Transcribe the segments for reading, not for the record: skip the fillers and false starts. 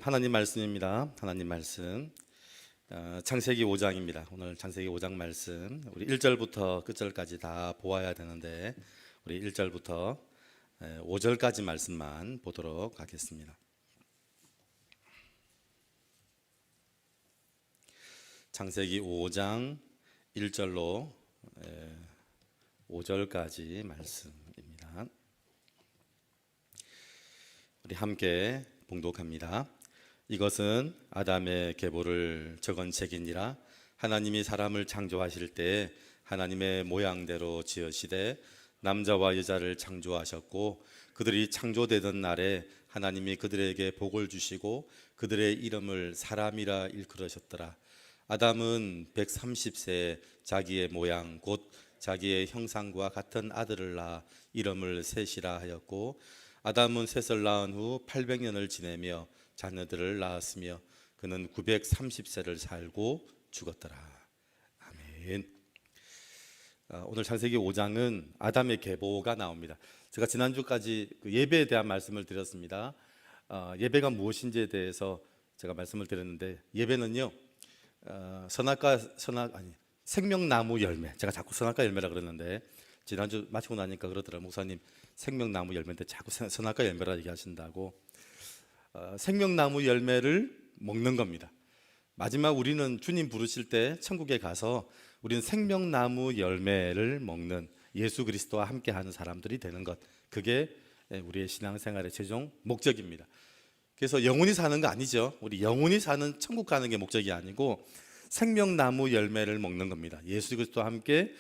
하나님 말씀입니다. 하나님 말씀 창세기 5장입니다. 오늘 창세기 5장 말씀 우리 1절부터 끝절까지 다 보아야 되는데 우리 1절부터 5절까지 말씀만 보도록 하겠습니다. 창세기 5장 1절로 5절까지 말씀입니다. 우리 함께 봉독합니다. 이것은 아담의 계보를 적은 책이니라. 하나님이 사람을 창조하실 때 하나님의 모양대로 지으시되 남자와 여자를 창조하셨고 그들이 창조되던 날에 하나님이 그들에게 복을 주시고 그들의 이름을 사람이라 일컬으셨더라. 아담은 130세에 자기의 모양 곧 자기의 형상과 같은 아들을 낳아 이름을 셋이라 하였고 아담은 셋을 낳은 후 800년을 지내며 자녀들을 낳았으며 그는 930세를 살고 죽었더라. 아멘. 오늘 창세기 5장은 아담의 계보가 나옵니다. 제가 지난주까지 예배에 대한 말씀을 드렸습니다. 예배가 무엇인지에 대해서 제가 말씀을 드렸는데 예배는요 생명나무 열매, 제가 자꾸 선악과 열매라 그러는데 지난주 마치고 나니까 그러더라고요. 목사님 생명나무 열매인데 자꾸 선악과 열매라 얘기하신다고. 생명나무 열매를 먹는 겁니다. 마지막 우리는 주님 부르실 때 천국에 가서 우리는 생명나무 열매를 먹는 예수 그리스도와 함께하는 사람들이 되는 것, 그게 우리의 신앙생활의 최종 목적입니다. 그래서 영원히 사는 거 아니죠. 우리 영원히 사는 천국 가는 게 목적이 아니고 생명나무 열매를 먹는 겁니다. 예수 그리스도와 함께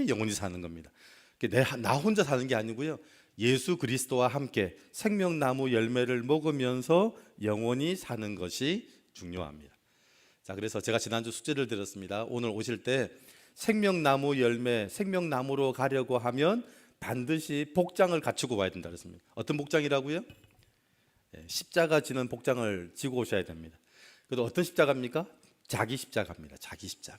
영원히 사는 겁니다. 나 혼자 사는 게 아니고요, 예수 그리스도와 함께 생명나무 열매를 먹으면서 영원히 사는 것이 중요합니다. 자, 그래서 제가 지난주 숙제를 드렸습니다. 오늘 오실 때 생명나무 열매, 생명나무로 가려고 하면 반드시 복장을 갖추고 와야 된다 그랬습니다. 어떤 복장이라고요? 십자가 지는 복장을 지고 오셔야 됩니다. 그래도 어떤 십자가입니까? 자기 십자가입니다. 자기 십자가.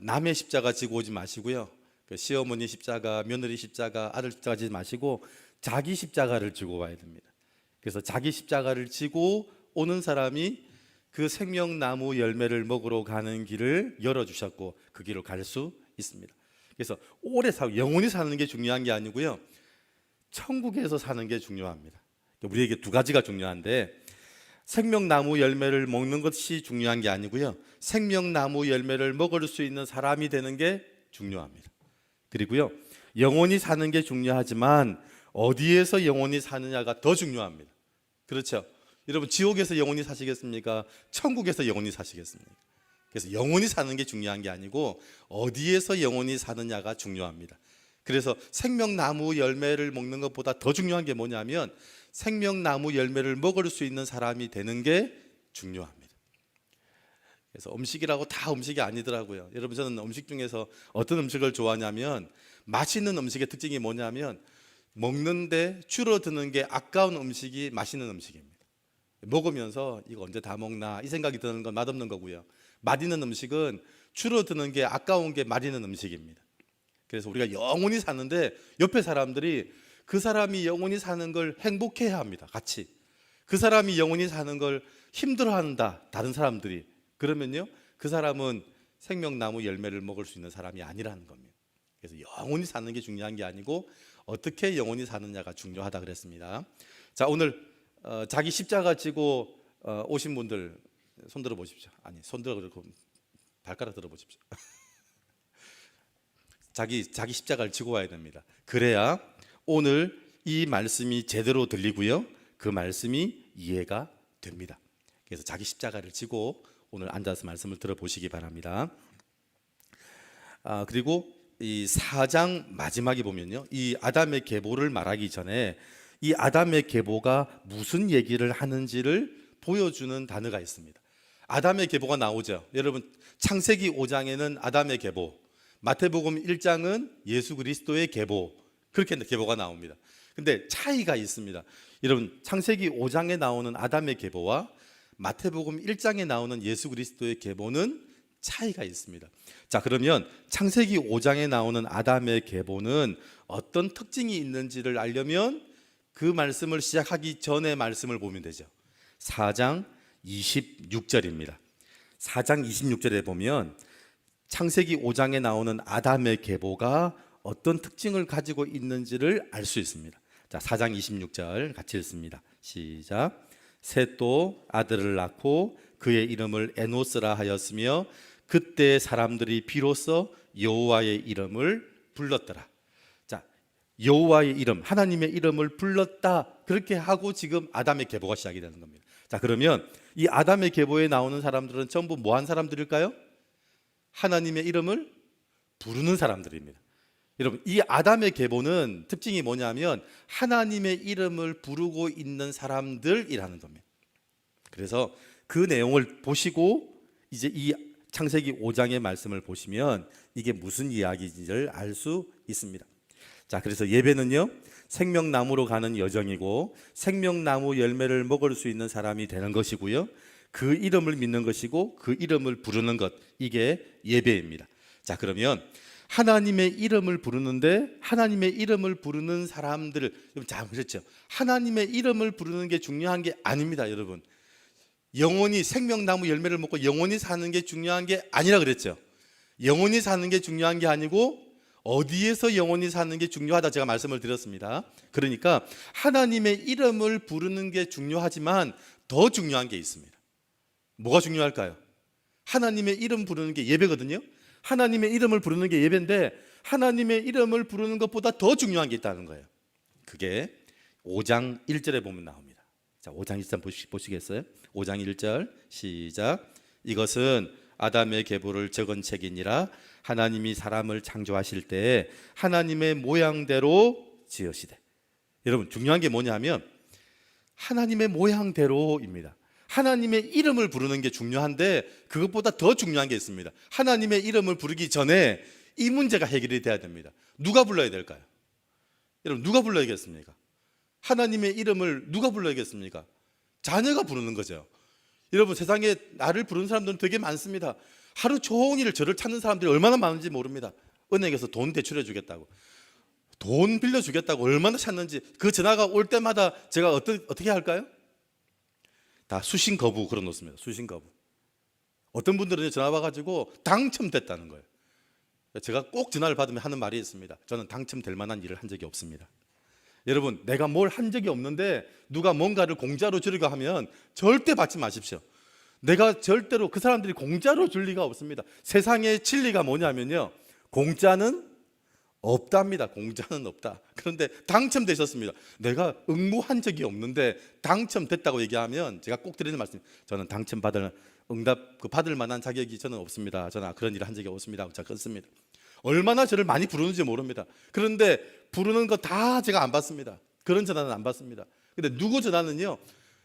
남의 십자가 지고 오지 마시고요, 시어머니 십자가, 며느리 십자가, 아들 십자가 지지 마시고 자기 십자가를 지고 와야 됩니다. 그래서 자기 십자가를 지고 오는 사람이 그 생명나무 열매를 먹으러 가는 길을 열어주셨고 그 길을 갈 수 있습니다. 그래서 오래 살고 영원히 사는 게 중요한 게 아니고요, 천국에서 사는 게 중요합니다. 우리에게 두 가지가 중요한데 생명나무 열매를 먹는 것이 중요한 게 아니고요, 생명나무 열매를 먹을 수 있는 사람이 되는 게 중요합니다. 그리고요, 영원히 사는 게 중요하지만 어디에서 영원히 사느냐가 더 중요합니다. 그렇죠? 여러분, 지옥에서 영원히 사시겠습니까? 천국에서 영원히 사시겠습니까? 그래서 영원히 사는 게 중요한 게 아니고 어디에서 영원히 사느냐가 중요합니다. 그래서 생명나무 열매를 먹는 것보다 더 중요한 게 뭐냐면 생명나무 열매를 먹을 수 있는 사람이 되는 게 중요합니다. 그래서 음식이라고 다 음식이 아니더라고요. 여러분, 저는 음식 중에서 어떤 음식을 좋아하냐면, 맛있는 음식의 특징이 뭐냐면 먹는데 줄어드는 게 아까운 음식이 맛있는 음식입니다. 먹으면서 이거 언제 다 먹나 이 생각이 드는 건 맛없는 거고요, 맛있는 음식은 줄어드는 게 아까운 게 맛있는 음식입니다. 그래서 우리가 영원히 사는데 옆에 사람들이 그 사람이 영원히 사는 걸 행복해야 합니다. 같이 그 사람이 영원히 사는 걸 힘들어한다, 다른 사람들이, 그러면요 그 사람은 생명나무 열매를 먹을 수 있는 사람이 아니라는 겁니다. 그래서 영원히 사는 게 중요한 게 아니고 어떻게 영원히 사느냐가 중요하다 그랬습니다. 자, 오늘 자기 십자가 지고 오신 분들 손 들어 보십시오. 아니, 손 들어 그러고 발가락 들어 보십시오. 자기 십자가를 지고 와야 됩니다. 그래야 오늘 이 말씀이 제대로 들리고요, 그 말씀이 이해가 됩니다. 그래서 자기 십자가를 지고 오늘 앉아서 말씀을 들어보시기 바랍니다. 그리고 이 4장 마지막에 보면요, 이 아담의 계보를 말하기 전에 이 아담의 계보가 무슨 얘기를 하는지를 보여주는 단어가 있습니다. 아담의 계보가 나오죠. 여러분, 창세기 5장에는 아담의 계보, 마태복음 1장은 예수 그리스도의 계보, 그렇게 계보가 나옵니다. 근데 차이가 있습니다. 여러분, 창세기 5장에 나오는 아담의 계보와 마태복음 1장에 나오는 예수 그리스도의 계보는 차이가 있습니다. 자, 그러면 창세기 5장에 나오는 아담의 계보는 어떤 특징이 있는지를 알려면 그 말씀을 시작하기 전에 말씀을 보면 되죠. 4장 26절입니다. 4장 26절에 보면 창세기 5장에 나오는 아담의 계보가 어떤 특징을 가지고 있는지를 알 수 있습니다. 자, 4장 26절 같이 읽습니다. 시작. 셋도 아들을 낳고 그의 이름을 에노스라 하였으며 그때 사람들이 비로소 여호와의 이름을 불렀더라. 자, 여호와의 이름, 하나님의 이름을 불렀다. 그렇게 하고 지금 아담의 계보가 시작이 되는 겁니다. 자, 그러면 이 아담의 계보에 나오는 사람들은 전부 뭐한 사람들일까요? 하나님의 이름을 부르는 사람들입니다. 여러분, 이 아담의 계보는 특징이 뭐냐면 하나님의 이름을 부르고 있는 사람들이라는 겁니다. 그래서 그 내용을 보시고 이제 이 창세기 5장의 말씀을 보시면 이게 무슨 이야기인지를 알 수 있습니다. 자, 그래서 예배는요, 생명나무로 가는 여정이고 생명나무 열매를 먹을 수 있는 사람이 되는 것이고요, 그 이름을 믿는 것이고 그 이름을 부르는 것, 이게 예배입니다. 자, 그러면 하나님의 이름을 부르는데 하나님의 이름을 부르는 사람들을, 자, 그렇죠. 하나님의 이름을 부르는 게 중요한 게 아닙니다, 여러분. 영원히 생명나무 열매를 먹고 영원히 사는 게 중요한 게 아니라 그랬죠. 영원히 사는 게 중요한 게 아니고 어디에서 영원히 사는 게 중요하다 제가 말씀을 드렸습니다. 그러니까 하나님의 이름을 부르는 게 중요하지만 더 중요한 게 있습니다. 뭐가 중요할까요? 하나님의 이름 부르는 게 예배거든요. 하나님의 이름을 부르는 게 예배인데 하나님의 이름을 부르는 것보다 더 중요한 게 있다는 거예요. 그게 5장 1절에 보면 나옵니다. 자, 5장 1절 보시겠어요? 5장 1절 시작. 이것은 아담의 계보를 적은 책이니라. 하나님이 사람을 창조하실 때 하나님의 모양대로 지으시되. 여러분, 중요한 게 뭐냐면 하나님의 모양대로입니다. 하나님의 이름을 부르는 게 중요한데 그것보다 더 중요한 게 있습니다. 하나님의 이름을 부르기 전에 이 문제가 해결이 돼야 됩니다. 누가 불러야 될까요? 여러분, 누가 불러야겠습니까? 하나님의 이름을 누가 불러야겠습니까? 자녀가 부르는 거죠. 여러분, 세상에 나를 부르는 사람들은 되게 많습니다. 하루 종일 저를 찾는 사람들이 얼마나 많은지 모릅니다. 은행에서 돈 대출해 주겠다고, 돈 빌려 주겠다고 얼마나 찾는지, 그 전화가 올 때마다 제가 어떻게 할까요? 다 수신 거부 걸어 놓습니다. 수신 거부. 어떤 분들은 전화 와가지고 당첨됐다는 거예요. 제가 꼭 전화를 받으면 하는 말이 있습니다. 저는 당첨될 만한 일을 한 적이 없습니다. 여러분, 내가 뭘 한 적이 없는데 누가 뭔가를 공짜로 주려고 하면 절대 받지 마십시오. 내가 절대로 그 사람들이 공짜로 줄 리가 없습니다. 세상의 진리가 뭐냐면요, 공짜는 없답니다. 공짜는 없다. 그런데 당첨되셨습니다. 내가 응모한 적이 없는데 당첨됐다고 얘기하면 제가 꼭 드리는 말씀, 저는 당첨받을 응답 받을 만한 자격이 저는 없습니다. 저는 그런 일을 한 적이 없습니다. 자, 그렇습니다. 얼마나 저를 많이 부르는지 모릅니다. 그런데 부르는 거 다 제가 안 받습니다. 그런 전화는 안 받습니다. 근데 누구 전화는요,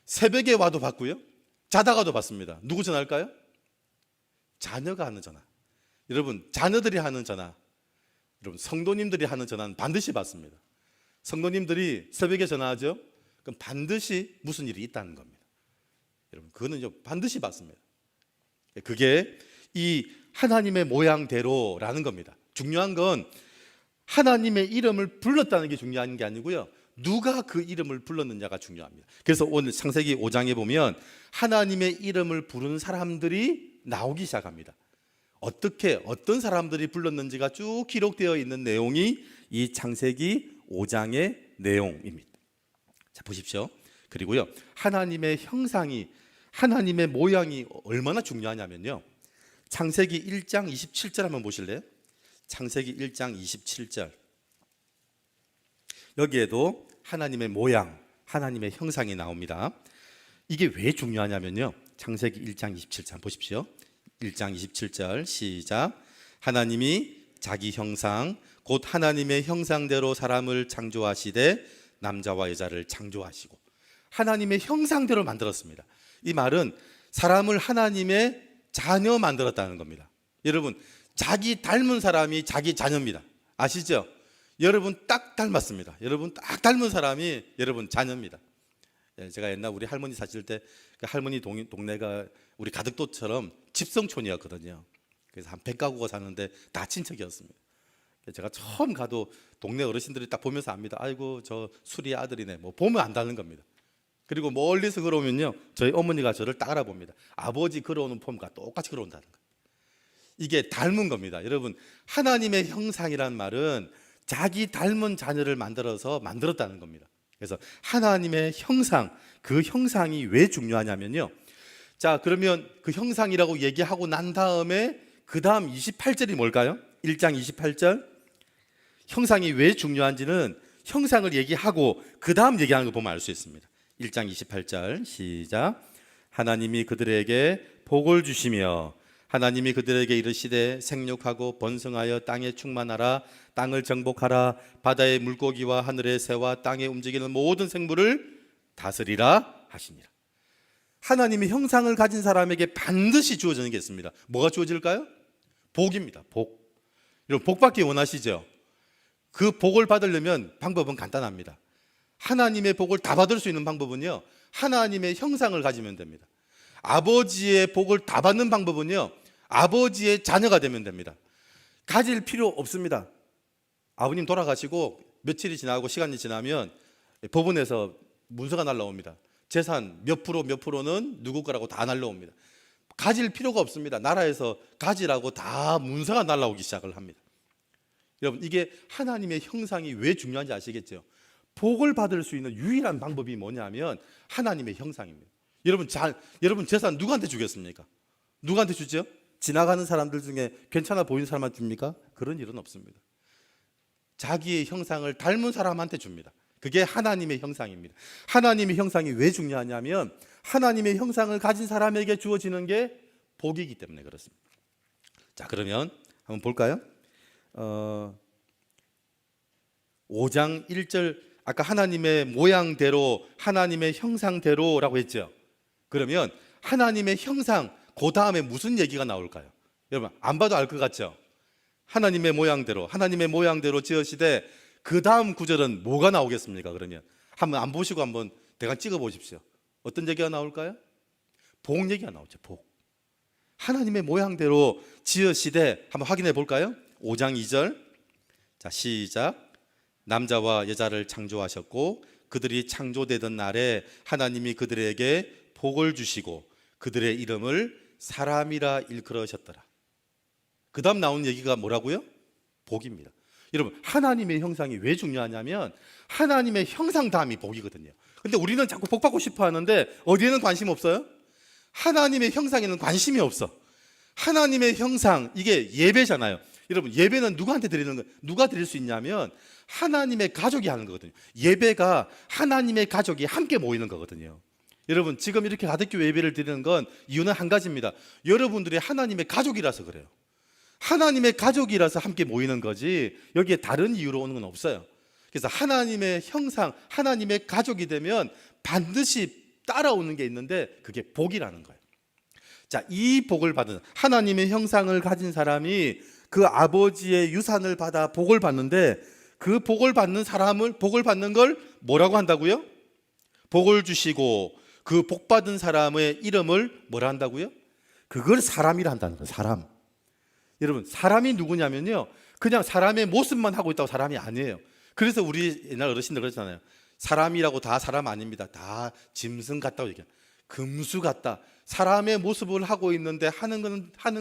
새벽에 와도 받고요, 자다가도 받습니다. 누구 전화일까요? 자녀가 하는 전화. 여러분, 자녀들이 하는 전화, 여러분, 성도님들이 하는 전화는 반드시 받습니다. 성도님들이 새벽에 전화하죠? 그럼 반드시 무슨 일이 있다는 겁니다. 여러분, 그거는요, 반드시 받습니다. 그게 이 하나님의 모양대로라는 겁니다. 중요한 건 하나님의 이름을 불렀다는 게 중요한 게 아니고요, 누가 그 이름을 불렀느냐가 중요합니다. 그래서 오늘 창세기 5장에 보면 하나님의 이름을 부르는 사람들이 나오기 시작합니다. 어떻게 어떤 사람들이 불렀는지가 쭉 기록되어 있는 내용이 이 창세기 5장의 내용입니다. 자, 보십시오. 그리고요, 하나님의 형상이, 하나님의 모양이 얼마나 중요하냐면요, 창세기 1장 27절 한번 보실래요? 창세기 1장 27절. 여기에도 하나님의 모양, 하나님의 형상이 나옵니다. 이게 왜 중요하냐면요, 창세기 1장 27절 보십시오. 1장 27절 시작. 하나님이 자기 형상 곧 하나님의 형상대로 사람을 창조하시되 남자와 여자를 창조하시고. 하나님의 형상대로 만들었습니다. 이 말은 사람을 하나님의 자녀 만들었다는 겁니다. 여러분, 자기 닮은 사람이 자기 자녀입니다. 아시죠? 여러분 딱 닮았습니다. 여러분 딱 닮은 사람이 여러분 자녀입니다. 제가 옛날 우리 할머니 사실 때 그 할머니 동네가 우리 가덕도처럼 집성촌이었거든요. 그래서 한 100가구가 사는데 다 친척이었습니다. 제가 처음 가도 동네 어르신들이 딱 보면서 압니다. 아이고, 저 수리 아들이네. 뭐 보면 안다는 겁니다. 그리고 멀리서 걸어오면요, 저희 어머니가 저를 딱 알아봅니다. 아버지 걸어오는 폼과 똑같이 걸어온다는 거예요. 이게 닮은 겁니다. 여러분, 하나님의 형상이란 말은 자기 닮은 자녀를 만들었다는 겁니다. 그래서 하나님의 형상, 그 형상이 왜 중요하냐면요, 자, 그러면 그 형상이라고 얘기하고 난 다음에 그 다음 28절이 뭘까요? 1장 28절. 형상이 왜 중요한지는 형상을 얘기하고 그 다음 얘기하는 거 보면 알 수 있습니다. 1장 28절 시작. 하나님이 그들에게 복을 주시며 하나님이 그들에게 이르시되 생육하고 번성하여 땅에 충만하라. 땅을 정복하라. 바다의 물고기와 하늘의 새와 땅에 움직이는 모든 생물을 다스리라 하시니라. 하나님의 형상을 가진 사람에게 반드시 주어지는 게 있습니다. 뭐가 주어질까요? 복입니다. 복. 여러분, 복 받기 원하시죠? 그 복을 받으려면 방법은 간단합니다. 하나님의 복을 다 받을 수 있는 방법은요, 하나님의 형상을 가지면 됩니다. 아버지의 복을 다 받는 방법은요, 아버지의 자녀가 되면 됩니다. 가질 필요 없습니다. 아버님 돌아가시고 며칠이 지나고 시간이 지나면 법원에서 문서가 날라옵니다. 재산 몇 프로는 누구 거라고 다 날라옵니다. 가질 필요가 없습니다. 나라에서 가지라고 다 문서가 날라오기 시작을 합니다. 여러분, 이게 하나님의 형상이 왜 중요한지 아시겠죠? 복을 받을 수 있는 유일한 방법이 뭐냐면 하나님의 형상입니다. 여러분 재산 누구한테 주겠습니까? 누구한테 주죠? 지나가는 사람들 중에 괜찮아 보이는 사람한테 줍니까? 그런 일은 없습니다. 자기의 형상을 닮은 사람한테 줍니다. 그게 하나님의 형상입니다. 하나님의 형상이 왜 중요하냐면 하나님의 형상을 가진 사람에게 주어지는 게 복이기 때문에 그렇습니다. 자, 그러면 한번 볼까요? 5장 1절, 아까 하나님의 모양대로 하나님의 형상대로라고 했죠. 그러면 하나님의 형상, 그 다음에 무슨 얘기가 나올까요? 여러분, 안 봐도 알 것 같죠? 하나님의 모양대로 지으시되 그 다음 구절은 뭐가 나오겠습니까? 그러면 한번 안 보시고 한번 대강 찍어 보십시오. 어떤 얘기가 나올까요? 복 얘기가 나오죠. 복. 하나님의 모양대로 지으시되 한번 확인해 볼까요? 5장 2절. 자, 시작. 남자와 여자를 창조하셨고 그들이 창조되던 날에 하나님이 그들에게 복을 주시고 그들의 이름을 사람이라 일컬으셨더라. 그 다음 나온 얘기가 뭐라고요? 복입니다. 여러분, 하나님의 형상이 왜 중요하냐면 하나님의 형상 다음이 복이거든요. 근데 우리는 자꾸 복 받고 싶어 하는데 어디에는 관심 없어요? 하나님의 형상에는 관심이 없어. 하나님의 형상, 이게 예배잖아요. 여러분, 예배는 누구한테 드리는 거? 누가 드릴 수 있냐면 하나님의 가족이 하는 거거든요. 예배가 하나님의 가족이 함께 모이는 거거든요. 여러분, 지금 이렇게 가덕교 예배를 드리는 건 이유는 한 가지입니다. 여러분들이 하나님의 가족이라서 그래요. 하나님의 가족이라서 함께 모이는 거지 여기에 다른 이유로 오는 건 없어요. 그래서 하나님의 형상, 하나님의 가족이 되면 반드시 따라오는 게 있는데 그게 복이라는 거예요. 자, 이 복을 받은 하나님의 형상을 가진 사람이 그 아버지의 유산을 받아 복을 받는데 그 복을 받는 걸 뭐라고 한다고요? 복을 주시고 그 복 받은 사람의 이름을 뭐라 한다고요? 그걸 사람이라 한다는 거예요. 사람. 여러분, 사람이 누구냐면요, 그냥 사람의 모습만 하고 있다고 사람이 아니에요. 그래서 우리 옛날 어르신들 그러잖아요. 사람이라고 다 사람 아닙니다. 다 짐승 같다고 얘기해요. 금수 같다. 사람의 모습을 하고 있는데 하는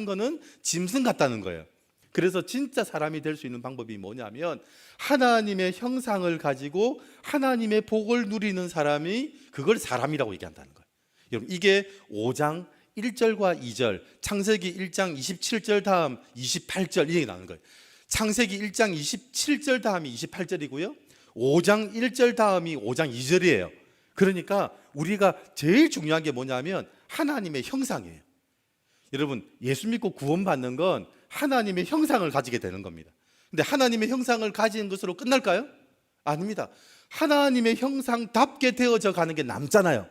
거는 짐승 같다는 거예요. 그래서 진짜 사람이 될 수 있는 방법이 뭐냐면 하나님의 형상을 가지고 하나님의 복을 누리는 사람이 그걸 사람이라고 얘기한다는 거예요. 여러분, 이게 5장 1절과 2절, 창세기 1장 27절 다음 28절 이 얘기 나오는 거예요. 창세기 1장 27절 다음이 28절이고요. 5장 1절 다음이 5장 2절이에요. 그러니까 우리가 제일 중요한 게 뭐냐면 하나님의 형상이에요. 여러분, 예수 믿고 구원받는 건 하나님의 형상을 가지게 되는 겁니다. 근데 하나님의 형상을 가진 것으로 끝날까요? 아닙니다. 하나님의 형상답게 되어져 가는 게 남잖아요.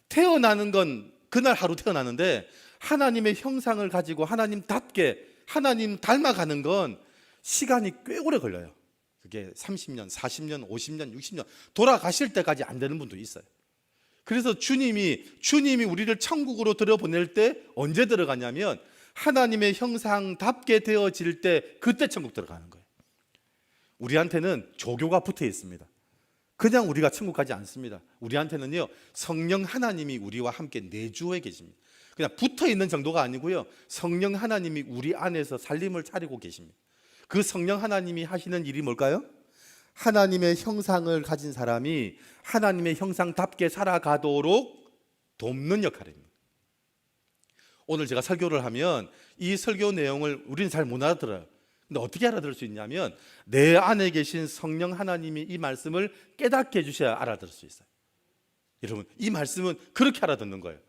태어나는 건 그날 하루 태어나는데 하나님의 형상을 가지고 하나님답게 하나님 닮아가는 건 시간이 꽤 오래 걸려요. 그게 30년, 40년, 50년, 60년 돌아가실 때까지 안 되는 분도 있어요. 그래서 주님이 우리를 천국으로 들여보낼 때 언제 들어가냐면 하나님의 형상답게 되어질 때 그때 천국 들어가는 거예요. 우리한테는 조교가 붙어 있습니다. 그냥 우리가 천국 가지 않습니다. 우리한테는요, 성령 하나님이 우리와 함께 내주해 계십니다. 그냥 붙어 있는 정도가 아니고요, 성령 하나님이 우리 안에서 살림을 차리고 계십니다. 그 성령 하나님이 하시는 일이 뭘까요? 하나님의 형상을 가진 사람이 하나님의 형상답게 살아가도록 돕는 역할입니다. 오늘 제가 설교를 하면 이 설교 내용을 우리는 잘 못 알아들어요. 근데 어떻게 알아들을 수 있냐면 내 안에 계신 성령 하나님이 이 말씀을 깨닫게 해주셔야 알아들을 수 있어요. 여러분, 이 말씀은 그렇게 알아듣는 거예요.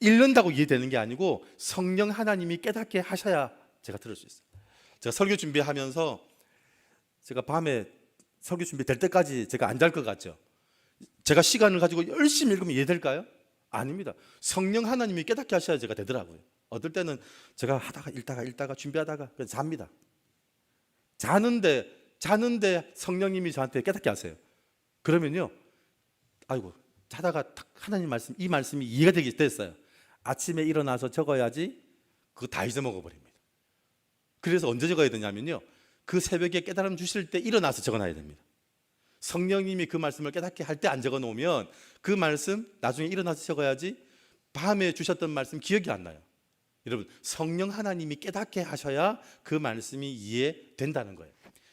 읽는다고 이해되는 게 아니고 성령 하나님이 깨닫게 하셔야 제가 들을 수 있어요. 제가 설교 준비하면서 제가 밤에 설교 준비될 때까지 제가 안 잘 것 같죠? 제가 시간을 가지고 열심히 읽으면 이해될까요? 아닙니다. 성령 하나님이 깨닫게 하셔야 제가 되더라고요. 어떨 때는 제가 하다가 읽다가 준비하다가 그냥 잡니다. 자는데 성령님이 저한테 깨닫게 하세요. 그러면요, 아이고, 자다가 하나님 말씀, 이 말씀이 이해가 됐어요. 아침에 일어나서 적어야지. 그거 다 잊어먹어 버립니다. 그래서 언제 적어야 되냐면요, 그 새벽에 깨달음 주실 때 일어나서 적어놔야 됩니다. 성령님이 그 말씀을 깨닫게 할 때 안 적어 놓으면 그 말씀 나중에 일어나서 적어야지 밤에 주셨던 말씀 기억이 안 나요. 여러분, 성령 하나님이 깨닫게 하셔야 그 말씀이 이해된다는 거예요.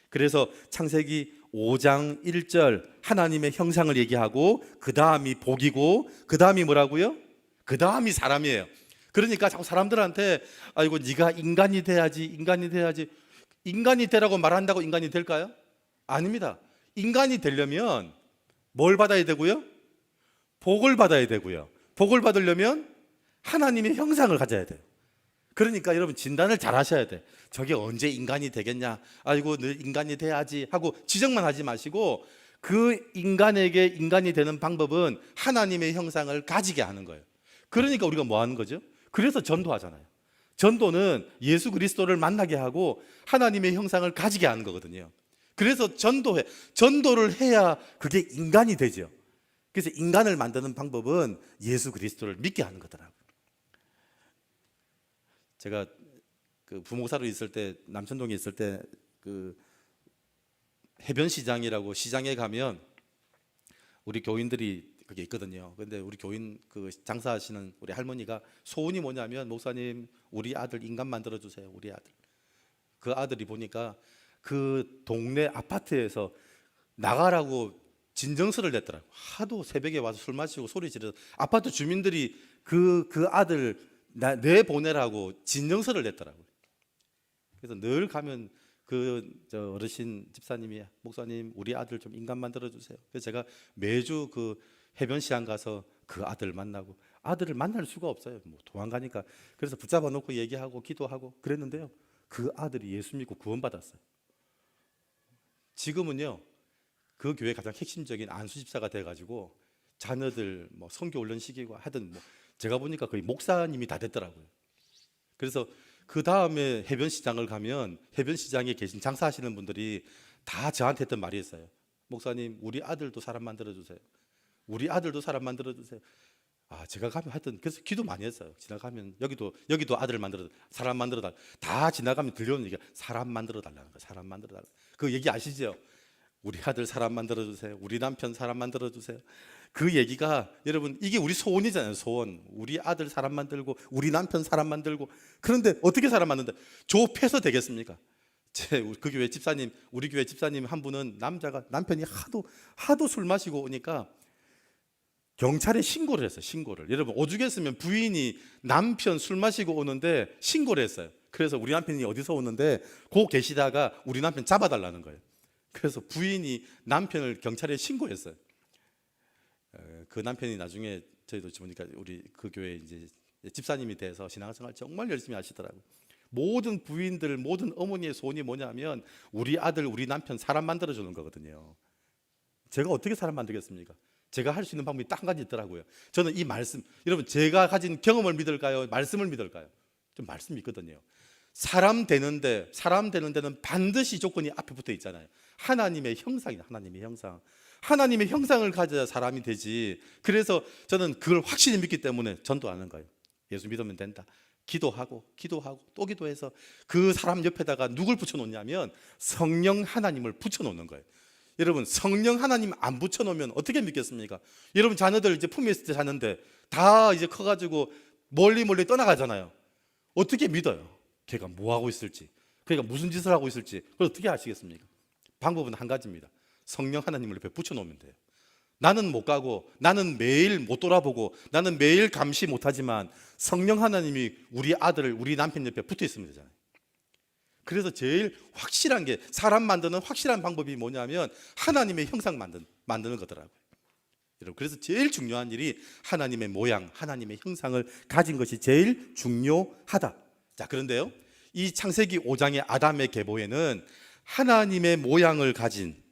그래서 창세기 5장 1절 하나님의 형상을 얘기하고 그 다음이 복이고 그 다음이 뭐라고요? 그 다음이 사람이에요. 그러니까 자꾸 사람들한테 아이고 네가 인간이 돼야지. 인간이 되라고 말한다고 인간이 될까요? 아닙니다. 인간이 되려면 뭘 받아야 되고요? 복을 받아야 되고요. 복을 받으려면 하나님의 형상을 가져야 돼요. 그러니까 여러분, 진단을 잘 하셔야 돼. 저게 언제 인간이 되겠냐? 아이고 늘 인간이 돼야지 하고 지적만 하지 마시고 그 인간에게 인간이 되는 방법은 하나님의 형상을 가지게 하는 거예요. 그러니까 우리가 뭐 하는 거죠? 그래서 전도하잖아요. 전도는 예수 그리스도를 만나게 하고 하나님의 형상을 가지게 하는 거거든요. 그래서 전도를 해야 그게 인간이 되죠. 그래서 인간을 만드는 방법은 예수 그리스도를 믿게 하는 거더라고요. 제가 그 부목사로 있을 때, 남천동에 있을 때 그 해변시장이라고 시장에 가면 우리 교인들이 그게 있거든요. 근데 우리 교인 그 장사하시는 우리 할머니가 소원이 뭐냐면, 목사님 우리 아들 인간 만들어 주세요. 우리 아들. 그 아들이 보니까 그 동네 아파트에서 나가라고 진정서를 냈더라고. 하도 새벽에 와서 술 마시고 소리 지르서 아파트 주민들이 그 아들 내 보내라고 진정서를 냈더라고요. 그래서 늘 가면 저 어르신 집사님이 목사님 우리 아들 좀 인간 만들어 주세요. 그래서 제가 매주 그 해변시장 가서 그 아들 만나고, 아들을 만날 수가 없어요. 뭐 도망가니까. 그래서 붙잡아 놓고 얘기하고 기도하고 그랬는데요, 그 아들이 예수 믿고 구원받았어요. 지금은요, 그 교회 가장 핵심적인 안수 집사가 돼가지고 자녀들 뭐 선교 훈련 시키고 하든 뭐 제가 보니까 거의 목사님이 다 됐더라고요. 그래서 그 다음에 해변시장을 가면 해변시장에 계신 장사하시는 분들이 다 저한테 했던 말이 있어요. 목사님 우리 아들도 사람 만들어 주세요. 우리 아들도 사람 만들어 주세요. 아, 제가 가면 하여튼 그래서 기도 많이 했어요. 지나가면 여기도 아들 만들어, 사람 만들어 달라. 다 지나가면 들려오는 얘기가 사람 만들어 달라는 거예요. 사람 만들어 달라. 그 얘기 아시죠? 우리 아들 사람 만들어 주세요. 우리 남편 사람 만들어 주세요. 그 얘기가 여러분, 이게 우리 소원이잖아요. 소원. 우리 아들 사람 만들고 우리 남편 사람 만들고. 그런데 어떻게 사람 만든다? 좁혀서 되겠습니까? 그 교회 집사님, 우리 교회 집사님 한 분은 남편이 하도 술 마시고 오니까 경찰에 신고를 했어요. 신고를. 여러분, 오죽했으면 부인이 남편 술 마시고 오는데 신고를 했어요. 그래서 우리 남편이 어디서 오는데 고 계시다가 우리 남편 잡아달라는 거예요. 그래서 부인이 남편을 경찰에 신고했어요. 그 남편이 나중에 저희도 보니까 우리 그 교회 이제 집사님이 돼서 신앙생활 정말 열심히 하시더라고요. 모든 부인들, 모든 어머니의 소원이 뭐냐면 우리 아들, 우리 남편 사람 만들어 주는 거거든요. 제가 어떻게 사람 만들겠습니까? 제가 할 수 있는 방법이 딱 한 가지 있더라고요. 저는 이 말씀, 여러분 제가 가진 경험을 믿을까요? 말씀을 믿을까요? 좀 말씀 믿거든요. 사람 되는 데는 반드시 조건이 앞에 붙어 있잖아요. 하나님의 형상이다. 하나님의 형상. 하나님의 형상을 가져야 사람이 되지. 그래서 저는 그걸 확실히 믿기 때문에 전도하는 거예요. 예수 믿으면 된다. 기도하고 또 기도해서 그 사람 옆에다가 누굴 붙여놓냐면 성령 하나님을 붙여놓는 거예요. 여러분, 성령 하나님 안 붙여놓으면 어떻게 믿겠습니까? 여러분, 자녀들 이제 품에 있을 때 자는데 다 이제 커가지고 멀리 떠나가잖아요. 어떻게 믿어요? 걔가 뭐 하고 있을지, 걔가 무슨 짓을 하고 있을지. 그걸 어떻게 아시겠습니까? 방법은 한 가지입니다. 성령 하나님을 옆에 붙여놓으면 돼요. 나는 못 가고, 나는 매일 못 돌아보고, 나는 매일 감시 못하지만 성령 하나님이 우리 아들, 우리 남편 옆에 붙어 있으면 되잖아요. 그래서 제일 확실한 게, 사람 만드는 확실한 방법이 뭐냐면 하나님의 형상 만드는 거더라고요. 여러분, 그래서 제일 중요한 일이 하나님의 모양, 하나님의 형상을 가진 것이 제일 중요하다. 자, 그런데요, 이 창세기 5장의 아담의 계보에는 하나님의 모양을 가진,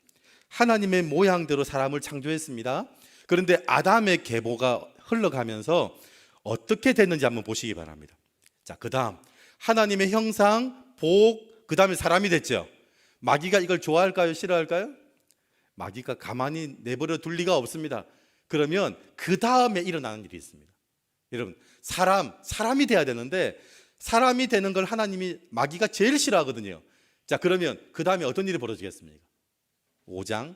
하나님의 모양대로 사람을 창조했습니다. 그런데 아담의 계보가 흘러가면서 어떻게 됐는지 한번 보시기 바랍니다. 자, 그 다음 하나님의 형상, 복, 그 다음에 사람이 됐죠. 마귀가 이걸 좋아할까요? 싫어할까요? 마귀가 가만히 내버려 둘 리가 없습니다. 그러면 그 다음에 일어나는 일이 있습니다. 여러분, 사람이 돼야 되는데, 사람이 되는 걸 하나님이, 마귀가 제일 싫어하거든요. 자, 그러면 그 다음에 어떤 일이 벌어지겠습니까? 5장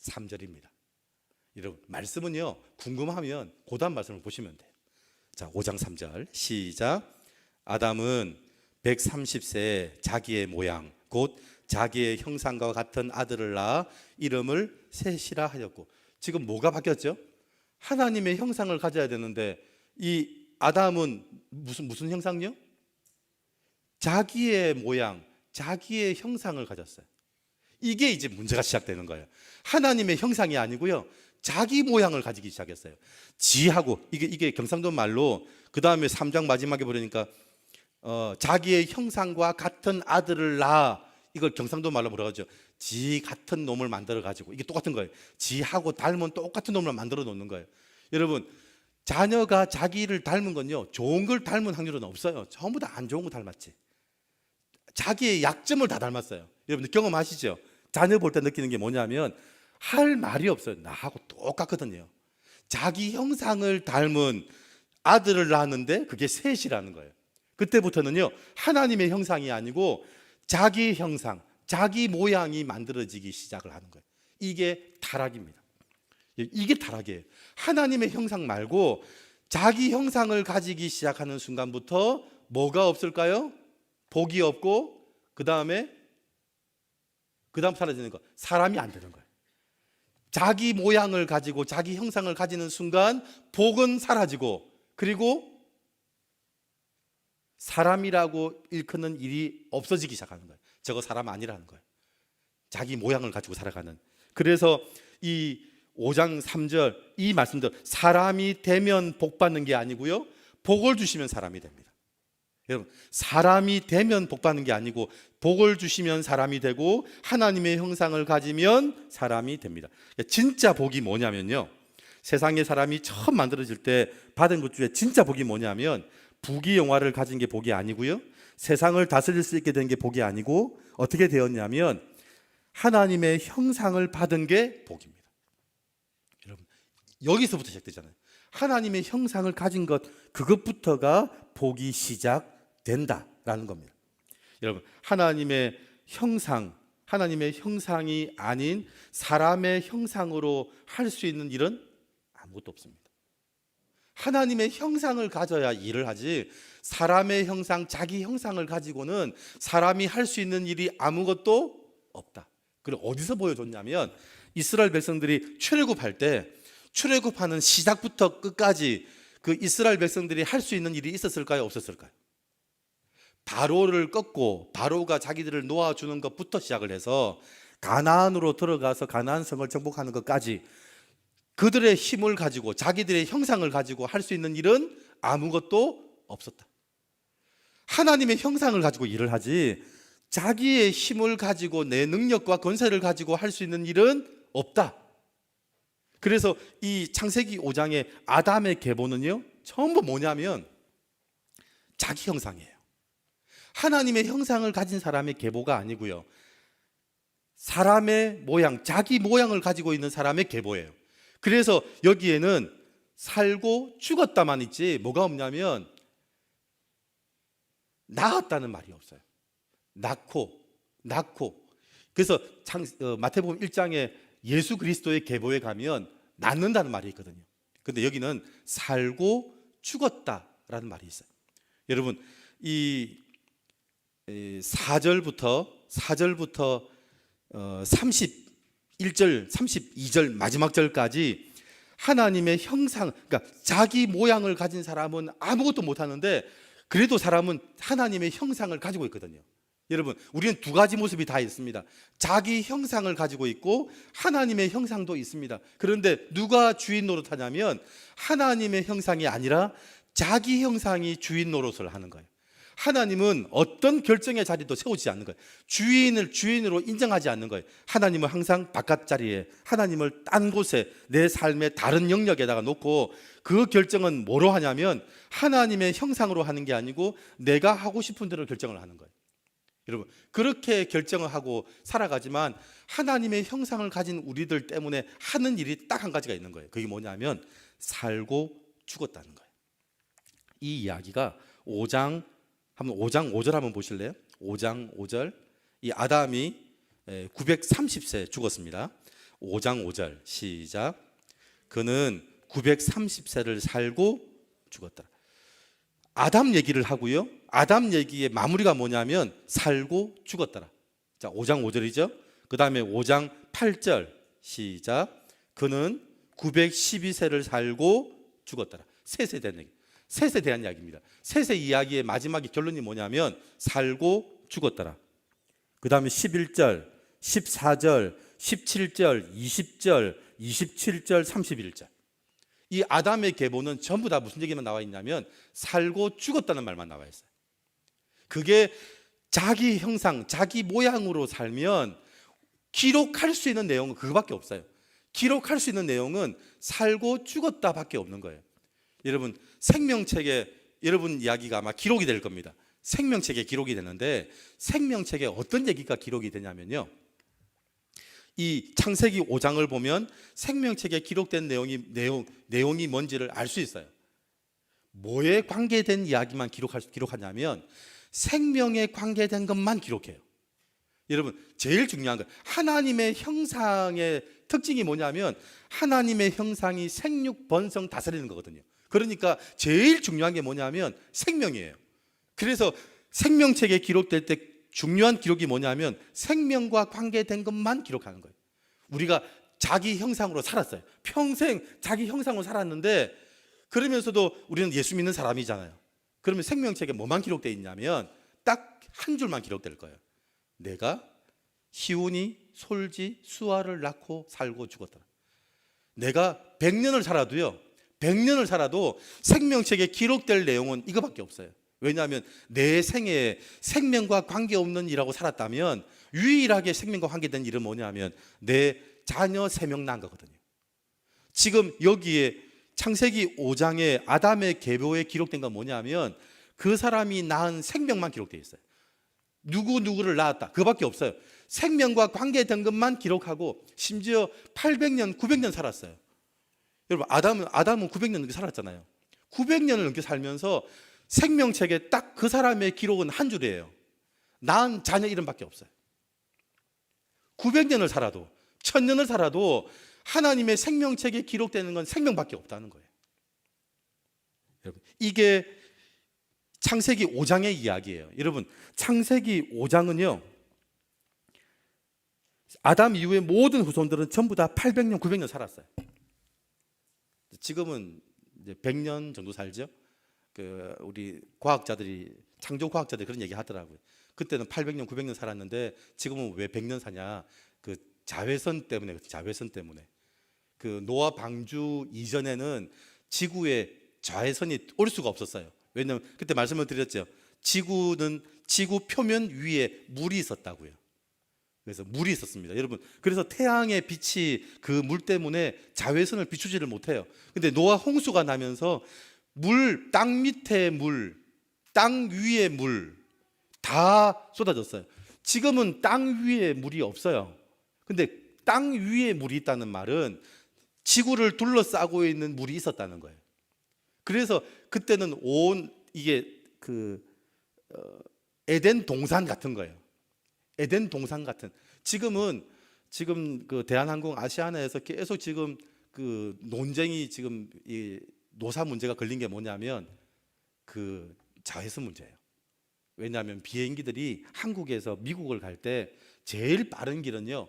3절입니다. 여러분, 말씀은요, 궁금하면 그 다음 말씀을 보시면 돼요. 자, 5장 3절 시작. 아담은 130세에 자기의 모양 곧 자기의 형상과 같은 아들을 낳아 이름을 셋이라 하였고. 지금 뭐가 바뀌었죠? 하나님의 형상을 가져야 되는데 이 아담은 무슨 형상요? 자기의 모양, 자기의 형상을 가졌어요. 이게 이제 문제가 시작되는 거예요. 하나님의 형상이 아니고요, 자기 모양을 가지기 시작했어요. 지하고, 이게 경상도 말로 그 다음에 3장 마지막에 보니까 자기의 형상과 같은 아들을 낳아, 이걸 경상도 말로 뭐라고 하죠? 지 같은 놈을 만들어 가지고, 이게 똑같은 거예요. 지하고 닮은 똑같은 놈을 만들어 놓는 거예요. 여러분, 자녀가 자기를 닮은 건요, 좋은 걸 닮은 확률은 없어요. 전부 다 안 좋은 거 닮았지. 자기의 약점을 다 닮았어요. 여러분들 경험하시죠? 자녀 볼 때 느끼는 게 뭐냐면 할 말이 없어요. 나하고 똑같거든요. 자기 형상을 닮은 아들을 낳았는데 그게 셋이라는 거예요. 그때부터는요, 하나님의 형상이 아니고 자기 형상, 자기 모양이 만들어지기 시작을 하는 거예요. 이게 타락입니다. 이게 타락이에요. 하나님의 형상 말고 자기 형상을 가지기 시작하는 순간부터 뭐가 없을까요? 복이 없고, 그 다음 사라지는 거, 사람이 안 되는 거예요. 자기 모양을 가지고 자기 형상을 가지는 순간 복은 사라지고, 그리고 사람이라고 일컫는 일이 없어지기 시작하는 거예요. 저거 사람 아니라는 거예요. 자기 모양을 가지고 살아가는. 그래서 이 5장 3절 이 말씀도 사람이 되면 복 받는 게 아니고요, 복을 주시면 사람이 됩니다. 여러분, 사람이 되면 복 받는 게 아니고 복을 주시면 사람이 되고 하나님의 형상을 가지면 사람이 됩니다. 진짜 복이 뭐냐면요, 세상에 사람이 처음 만들어질 때 받은 것 중에 진짜 복이 뭐냐면 부귀영화를 가진 게 복이 아니고요, 세상을 다스릴 수 있게 된 게 복이 아니고 어떻게 되었냐면 하나님의 형상을 받은 게 복입니다. 여러분, 여기서부터 시작되잖아요. 하나님의 형상을 가진 것, 그것부터가 복이 시작된다라는 겁니다. 여러분, 하나님의 형상이 아닌 사람의 형상으로 할 수 있는 일은 아무것도 없습니다. 하나님의 형상을 가져야 일을 하지, 사람의 형상, 자기 형상을 가지고는 사람이 할 수 있는 일이 아무것도 없다. 그리고 어디서 보여줬냐면 이스라엘 백성들이 출애굽할 때, 출애굽하는 시작부터 끝까지 그 이스라엘 백성들이 할 수 있는 일이 있었을까요? 없었을까요? 바로를 꺾고 바로가 자기들을 놓아주는 것부터 시작을 해서 가나안으로 들어가서 가나안 성을 정복하는 것까지 그들의 힘을 가지고 자기들의 형상을 가지고 할 수 있는 일은 아무것도 없었다. 하나님의 형상을 가지고 일을 하지 자기의 힘을 가지고 내 능력과 권세를 가지고 할 수 있는 일은 없다. 그래서 이 창세기 5장의 아담의 계보는요, 전부 뭐냐면 자기 형상이에요. 하나님의 형상을 가진 사람의 계보가 아니고요, 사람의 모양, 자기 모양을 가지고 있는 사람의 계보예요. 그래서 여기에는 살고 죽었다만 있지 뭐가 없냐면 낳았다는 말이 없어요. 낳고 그래서 마태복음 1장에 예수 그리스도의 계보에 가면 낫는다는 말이 있거든요. 근데 여기는 살고 죽었다라는 말이 있어요. 여러분, 이 4절부터 31절, 32절 마지막 절까지 하나님의 형상, 그러니까 자기 모양을 가진 사람은 아무것도 못하는데 그래도 사람은 하나님의 형상을 가지고 있거든요. 여러분, 우리는 두 가지 모습이 다 있습니다. 자기 형상을 가지고 있고 하나님의 형상도 있습니다. 그런데 누가 주인 노릇하냐면 하나님의 형상이 아니라 자기 형상이 주인 노릇을 하는 거예요. 하나님은 어떤 결정의 자리도 세우지 않는 거예요. 주인을 주인으로 인정하지 않는 거예요. 하나님은 항상 바깥 자리에, 하나님을 딴 곳에, 내 삶의 다른 영역에다가 놓고 그 결정은 뭐로 하냐면 하나님의 형상으로 하는 게 아니고 내가 하고 싶은 대로 결정을 하는 거예요. 여러분, 그렇게 결정을 하고 살아가지만 하나님의 형상을 가진 우리들 때문에 하는 일이 딱 한 가지가 있는 거예요. 그게 뭐냐면 살고 죽었다는 거예요. 이 이야기가 5장 5절 한번 보실래요? 5장 5절. 이 아담이 930세 죽었습니다. 5장 5절 시작. 그는 930세를 살고 죽었다. 아담 얘기를 하고요. 아담 얘기의 마무리가 뭐냐면 살고 죽었더라. 자, 5장 5절이죠. 그 다음에 5장 8절 시작. 그는 912세를 살고 죽었더라. 셋에 대한 얘기. 셋에 대한 이야기입니다. 셋의 이야기의 마지막의 결론이 뭐냐면 살고 죽었더라. 그 다음에 11절, 14절, 17절, 20절, 27절, 31절. 이 아담의 계보는 전부 다 무슨 얘기만 나와 있냐면 살고 죽었다는 말만 나와 있어요. 그게 자기 형상, 자기 모양으로 살면 기록할 수 있는 내용은 그거밖에 없어요. 기록할 수 있는 내용은 살고 죽었다밖에 없는 거예요. 여러분, 생명책에 여러분 이야기가 아마 기록이 될 겁니다. 생명책에 기록이 되는데 생명책에 어떤 얘기가 기록이 되냐면요, 이 창세기 5장을 보면 생명책에 기록된 내용이 뭔지를 알 수 있어요. 뭐에 관계된 이야기만 기록하냐면 생명에 관계된 것만 기록해요. 여러분, 제일 중요한 거, 하나님의 형상의 특징이 뭐냐면 하나님의 형상이 생육 번성 다스리는 거거든요. 그러니까 제일 중요한 게 뭐냐면 생명이에요. 그래서 생명책에 기록될 때 중요한 기록이 뭐냐면 생명과 관계된 것만 기록하는 거예요. 우리가 자기 형상으로 살았어요. 평생 자기 형상으로 살았는데 그러면서도 우리는 예수 믿는 사람이잖아요. 그러면 생명책에 뭐만 기록되어 있냐면 딱 한 줄만 기록될 거예요. 내가 희운이 솔지 수아를 낳고 살고 죽었더라. 내가 100년을 살아도요, 100년을 살아도 생명책에 기록될 내용은 이거밖에 없어요. 왜냐하면 내 생애에 생명과 관계없는 일하고 살았다면 유일하게 생명과 관계된 일은 뭐냐면 내 자녀 3명 낳은 거거든요. 지금 여기에 창세기 5장에 아담의 계보에 기록된 건 뭐냐면 그 사람이 낳은 생명만 기록되어 있어요. 누구를 낳았다, 그거밖에 없어요. 생명과 관계된 것만 기록하고 심지어 800년, 900년 살았어요. 여러분, 아담은 900년 넘게 살았잖아요. 900년을 넘게 살면서 생명책에 딱 그 사람의 기록은 한 줄이에요. 낳은 자녀 이름밖에 없어요. 900년을 살아도 1000년을 살아도 하나님의 생명책에 기록되는 건 생명밖에 없다는 거예요. 여러분, 이게 창세기 5장의 이야기예요. 여러분, 창세기 5장은요, 아담 이후의 모든 후손들은 전부 다 800년, 900년 살았어요. 지금은 이제 100년 정도 살죠. 우리 과학자들이, 창조 과학자들이 그런 얘기 하더라고요. 그때는 800년, 900년 살았는데 지금은 왜 100년 사냐? 자외선 때문에. 그 노아 방주 이전에는 지구에 자외선이 올 수가 없었어요. 왜냐하면 그때 말씀을 드렸죠. 지구 표면 위에 물이 있었다고요. 그래서 물이 있었습니다. 여러분, 그래서 태양의 빛이 그 물 때문에 자외선을 비추지를 못해요. 근데 노아 홍수가 나면서 땅 밑에 물, 땅 위에 물 다 쏟아졌어요. 지금은 땅 위에 물이 없어요. 근데 땅 위에 물이 있다는 말은 지구를 둘러싸고 있는 물이 있었다는 거예요. 그래서 그때는 이게 에덴 동산 같은 거예요. 에덴 동산 같은, 지금 그 대한항공 아시아나에서 계속 지금 그 논쟁이 지금 이 노사 문제가 걸린 게 뭐냐면 그 자외선 문제예요. 왜냐하면 비행기들이 한국에서 미국을 갈 때 제일 빠른 길은요,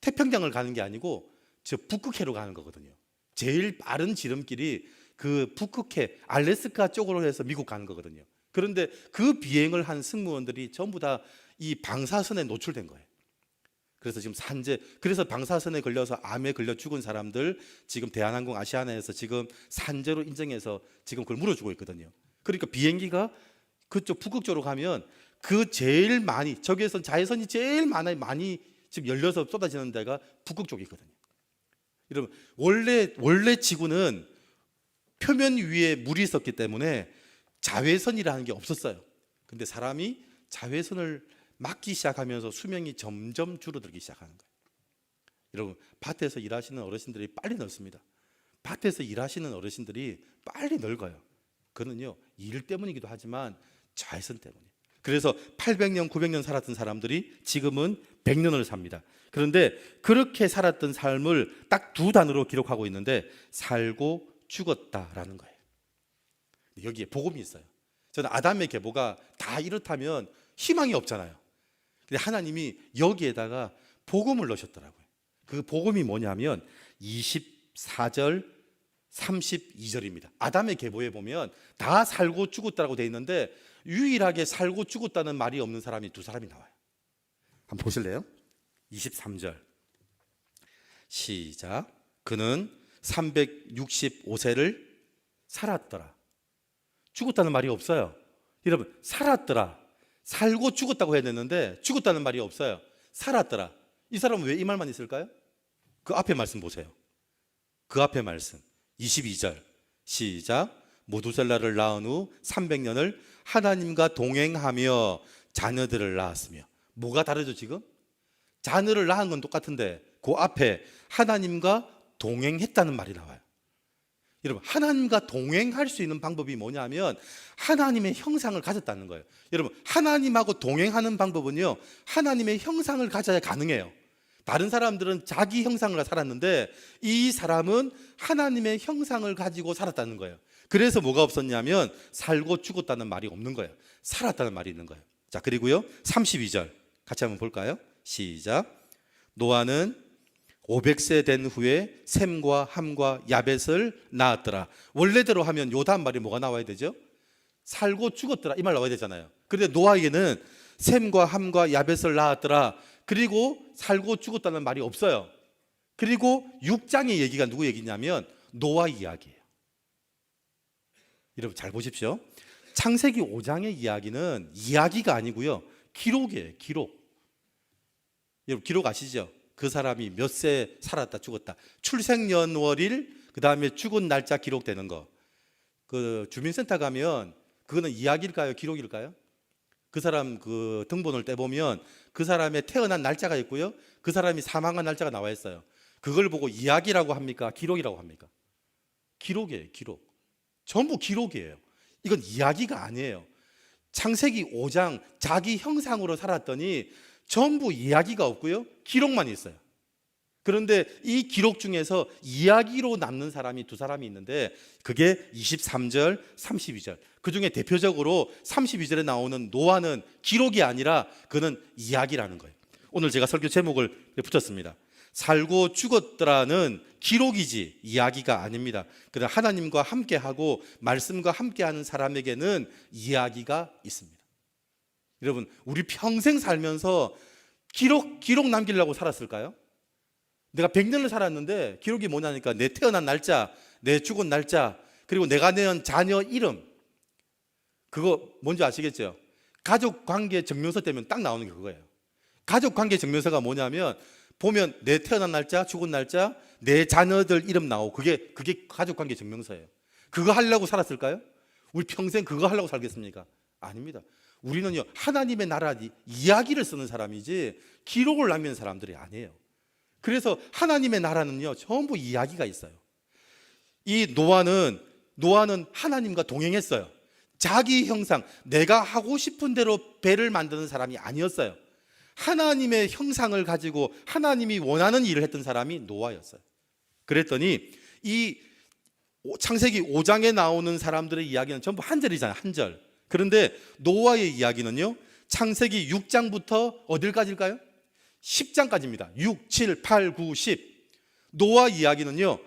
태평양을 가는 게 아니고 저 북극해로 가는 거거든요. 제일 빠른 지름길이 그 북극해 알래스카 쪽으로 해서 미국 가는 거거든요. 그런데 그 비행을 한 승무원들이 전부 다 이 방사선에 노출된 거예요. 그래서 지금 그래서 방사선에 걸려서 암에 걸려 죽은 사람들 지금 대한항공 아시아나에서 지금 산재로 인정해서 지금 그걸 물어주고 있거든요. 그러니까 비행기가 그쪽 북극 쪽으로 가면 그 제일 많이 저기에서 자외선이 제일 많이 지금 열려서 쏟아지는 데가 북극 쪽이거든요. 여러분 원래 지구는 표면 위에 물이 있었기 때문에 자외선이라는 게 없었어요. 근데 사람이 자외선을 막기 시작하면서 수명이 점점 줄어들기 시작하는 거예요. 여러분 밭에서 일하시는 어르신들이 빨리 늙습니다. 밭에서 일하시는 어르신들이 빨리 늙어요. 그거는요 일 때문이기도 하지만 자외선 때문에. 그래서 800년 900년 살았던 사람들이 지금은 100년을 삽니다. 그런데 그렇게 살았던 삶을 딱 두 단어로 기록하고 있는데 살고 죽었다라는 거예요. 여기에 복음이 있어요. 저는 아담의 계보가 다 이렇다면 희망이 없잖아요. 근데 하나님이 여기에다가 복음을 넣으셨더라고요. 그 복음이 뭐냐면 24절 32절입니다. 아담의 계보에 보면 다 살고 죽었다라고 되어 있는데 유일하게 살고 죽었다는 말이 없는 사람이 두 사람이 나와요. 한번 보실래요? 23절 시작. 그는 365세를 살았더라. 죽었다는 말이 없어요. 여러분 살았더라. 살고 죽었다고 해야 되는데 죽었다는 말이 없어요. 살았더라. 이 사람은 왜 이 말만 있을까요? 그 앞에 말씀 보세요. 그 앞에 말씀 22절 시작. 모두셀라를 낳은 후 300년을 하나님과 동행하며 자녀들을 낳았으며. 뭐가 다르죠 지금? 자녀를 낳은 건 똑같은데 그 앞에 하나님과 동행했다는 말이 나와요. 여러분 하나님과 동행할 수 있는 방법이 뭐냐면 하나님의 형상을 가졌다는 거예요. 여러분 하나님하고 동행하는 방법은요 하나님의 형상을 가져야 가능해요. 다른 사람들은 자기 형상을 살았는데 이 사람은 하나님의 형상을 가지고 살았다는 거예요. 그래서 뭐가 없었냐면 살고 죽었다는 말이 없는 거예요. 살았다는 말이 있는 거예요. 자 그리고요 32절 같이 한번 볼까요? 시작. 노아는 500세 된 후에 셈과 함과 야벳을 낳았더라. 원래대로 하면 요 다음 말이 뭐가 나와야 되죠? 살고 죽었더라 이 말 나와야 되잖아요. 그런데 노아에게는 셈과 함과 야벳을 낳았더라. 그리고 살고 죽었다는 말이 없어요. 그리고 6장의 얘기가 누구 얘기냐면 노아 이야기예요. 여러분 잘 보십시오. 창세기 5장의 이야기는 이야기가 아니고요 기록이에요. 기록. 여러분 기록 아시죠? 그 사람이 몇 세 살았다 죽었다 출생년월일 그 다음에 죽은 날짜 기록되는 거. 그 주민센터 가면 그거는 이야기일까요 기록일까요? 그 사람 그 등본을 떼보면 그 사람의 태어난 날짜가 있고요 그 사람이 사망한 날짜가 나와 있어요. 그걸 보고 이야기라고 합니까 기록이라고 합니까? 기록이에요. 기록. 전부 기록이에요. 이건 이야기가 아니에요. 창세기 5장 자기 형상으로 살았더니 전부 이야기가 없고요 기록만 있어요. 그런데 이 기록 중에서 이야기로 남는 사람이 두 사람이 있는데 그게 23절 32절. 그중에 대표적으로 32절에 나오는 노아는 기록이 아니라 그는 이야기라는 거예요. 오늘 제가 설교 제목을 붙였습니다. 살고 죽었더라는 기록이지 이야기가 아닙니다. 그러나 하나님과 함께하고 말씀과 함께하는 사람에게는 이야기가 있습니다. 여러분 우리 평생 살면서 기록 남기려고 살았을까요? 내가 100년을 살았는데 기록이 뭐냐니까 내 태어난 날짜, 내 죽은 날짜, 그리고 내가 낳은 자녀 이름. 그거 뭔지 아시겠죠? 가족관계 증명서 때문에 딱 나오는 게 그거예요. 가족관계 증명서가 뭐냐면 보면 내 태어난 날짜, 죽은 날짜, 내 자녀들 이름 나오고 그게 가족관계 증명서예요. 그거 하려고 살았을까요? 우리 평생 그거 하려고 살겠습니까? 아닙니다. 우리는요 하나님의 나라 이야기를 쓰는 사람이지 기록을 남기는 사람들이 아니에요. 그래서 하나님의 나라는요 전부 이야기가 있어요. 이 노아는 하나님과 동행했어요. 자기 형상 내가 하고 싶은 대로 배를 만드는 사람이 아니었어요. 하나님의 형상을 가지고 하나님이 원하는 일을 했던 사람이 노아였어요. 그랬더니 이 창세기 5장에 나오는 사람들의 이야기는 전부 한 절이잖아요. 한 절. 그런데 노아의 이야기는요, 창세기 6장부터 어딜까지일까요? 10장까지입니다. 6, 7, 8, 9, 10. 노아 이야기는요,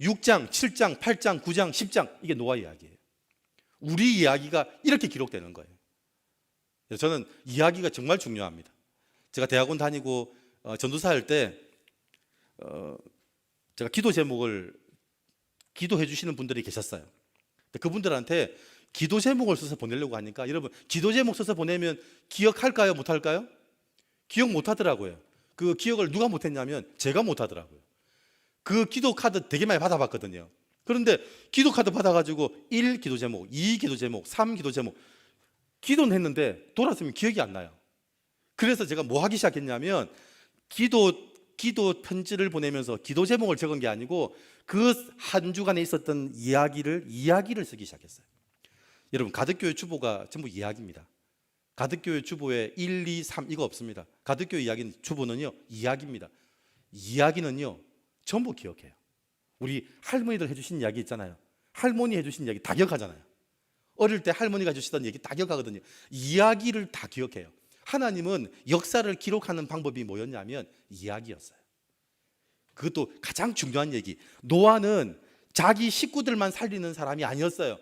6장, 7장, 8장, 9장, 10장. 이게 노아 이야기예요. 우리 이야기가 이렇게 기록되는 거예요. 그래서 저는 이야기가 정말 중요합니다. 제가 대학원 다니고 전도사 할 때 제가 기도 제목을 기도해 주시는 분들이 계셨어요. 그분들한테 기도 제목을 써서 보내려고 하니까, 여러분 기도 제목 써서 보내면 기억할까요? 못할까요? 기억 못하더라고요. 그 기억을 누가 못했냐면 제가 못하더라고요. 그 기도 카드 되게 많이 받아봤거든요. 그런데 기도 카드 받아가지고 1 기도 제목, 2 기도 제목, 3 기도 제목 기도는 했는데 돌아서면 기억이 안 나요. 그래서 제가 뭐 하기 시작했냐면 기도 편지를 보내면서 기도 제목을 적은 게 아니고 그 한 주간에 있었던 이야기를 쓰기 시작했어요. 여러분 가덕교회 주보가 전부 이야기입니다. 가덕교회 주보에 1, 2, 3 이거 없습니다. 가덕교회 이야기는 주보는요 이야기입니다. 이야기는요 전부 기억해요. 우리 할머니들 해주신 이야기 있잖아요. 할머니 해주신 이야기 다 기억하잖아요. 어릴 때 할머니가 해주시던 얘기 다 기억하거든요. 이야기를 다 기억해요. 하나님은 역사를 기록하는 방법이 뭐였냐면 이야기였어요. 그것도 가장 중요한 얘기. 노아는 자기 식구들만 살리는 사람이 아니었어요.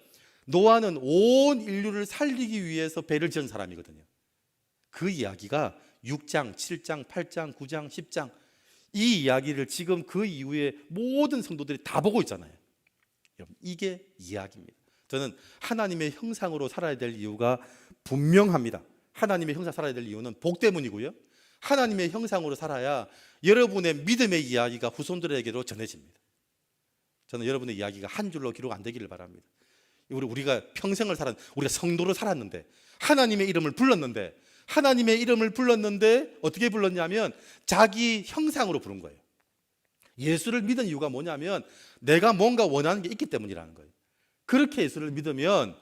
노아는 온 인류를 살리기 위해서 배를 지은 사람이거든요. 그 이야기가 6장, 7장, 8장, 9장, 10장 이 이야기를 지금 그 이후에 모든 성도들이 다 보고 있잖아요. 여러분 이게 이야기입니다. 저는 하나님의 형상으로 살아야 될 이유가 분명합니다. 하나님의 형상 살아야 될 이유는 복 때문이고요. 하나님의 형상으로 살아야 여러분의 믿음의 이야기가 후손들에게로 전해집니다. 저는 여러분의 이야기가 한 줄로 기록 안 되기를 바랍니다. 우리가 평생을 우리가 성도로 살았는데 하나님의 이름을 불렀는데 어떻게 불렀냐면 자기 형상으로 부른 거예요. 예수를 믿은 이유가 뭐냐면 내가 뭔가 원하는 게 있기 때문이라는 거예요. 그렇게 예수를 믿으면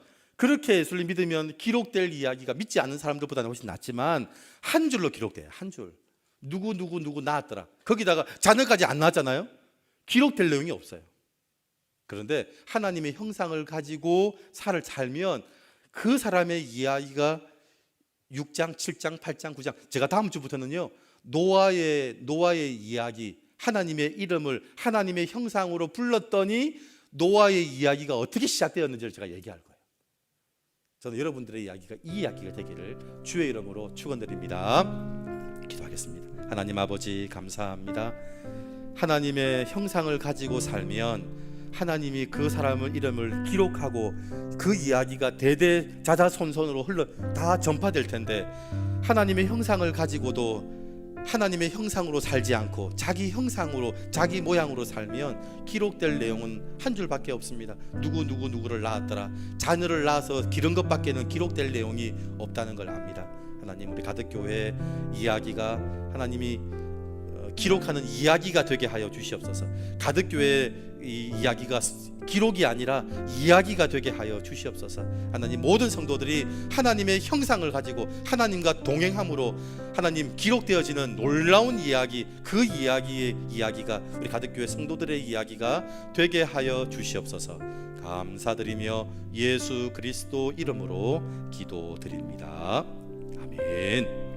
기록될 이야기가 믿지 않는 사람들보다는 훨씬 낫지만 한 줄로 기록돼요. 한 줄. 누구 나왔더라. 거기다가 자녀까지 안 나왔잖아요. 기록될 내용이 없어요. 그런데 하나님의 형상을 가지고 살면 그 사람의 이야기가 6장, 7장, 8장, 9장. 제가 다음 주부터는요 노아의 이야기, 하나님의 이름을 하나님의 형상으로 불렀더니 노아의 이야기가 어떻게 시작되었는지를 제가 얘기할 거예요. 저는 여러분들의 이야기가 이 이야기가 되기를 주의 이름으로 축원드립니다. 기도하겠습니다. 하나님 아버지 감사합니다. 하나님의 형상을 가지고 살면 하나님이 그 사람의 이름을 기록하고 그 이야기가 대대자자손손으로 다 전파될 텐데, 하나님의 형상을 가지고도 하나님의 형상으로 살지 않고 자기 형상으로 자기 모양으로 살면 기록될 내용은 한 줄밖에 없습니다. 누구를 낳았더라. 자녀를 낳아서 기른 것밖에는 기록될 내용이 없다는 걸 압니다. 하나님 우리 가덕교회 이야기가 하나님이 기록하는 이야기가 되게 하여 주시옵소서. 가덕교회 이 이야기가 기록이 아니라 이야기가 되게 하여 주시옵소서. 하나님 모든 성도들이 하나님의 형상을 가지고 하나님과 동행함으로 하나님 기록되어지는 놀라운 이야기, 그 이야기가 우리 가덕교회 성도들의 이야기가 되게 하여 주시옵소서. 감사드리며 예수 그리스도 이름으로 기도드립니다. 아멘.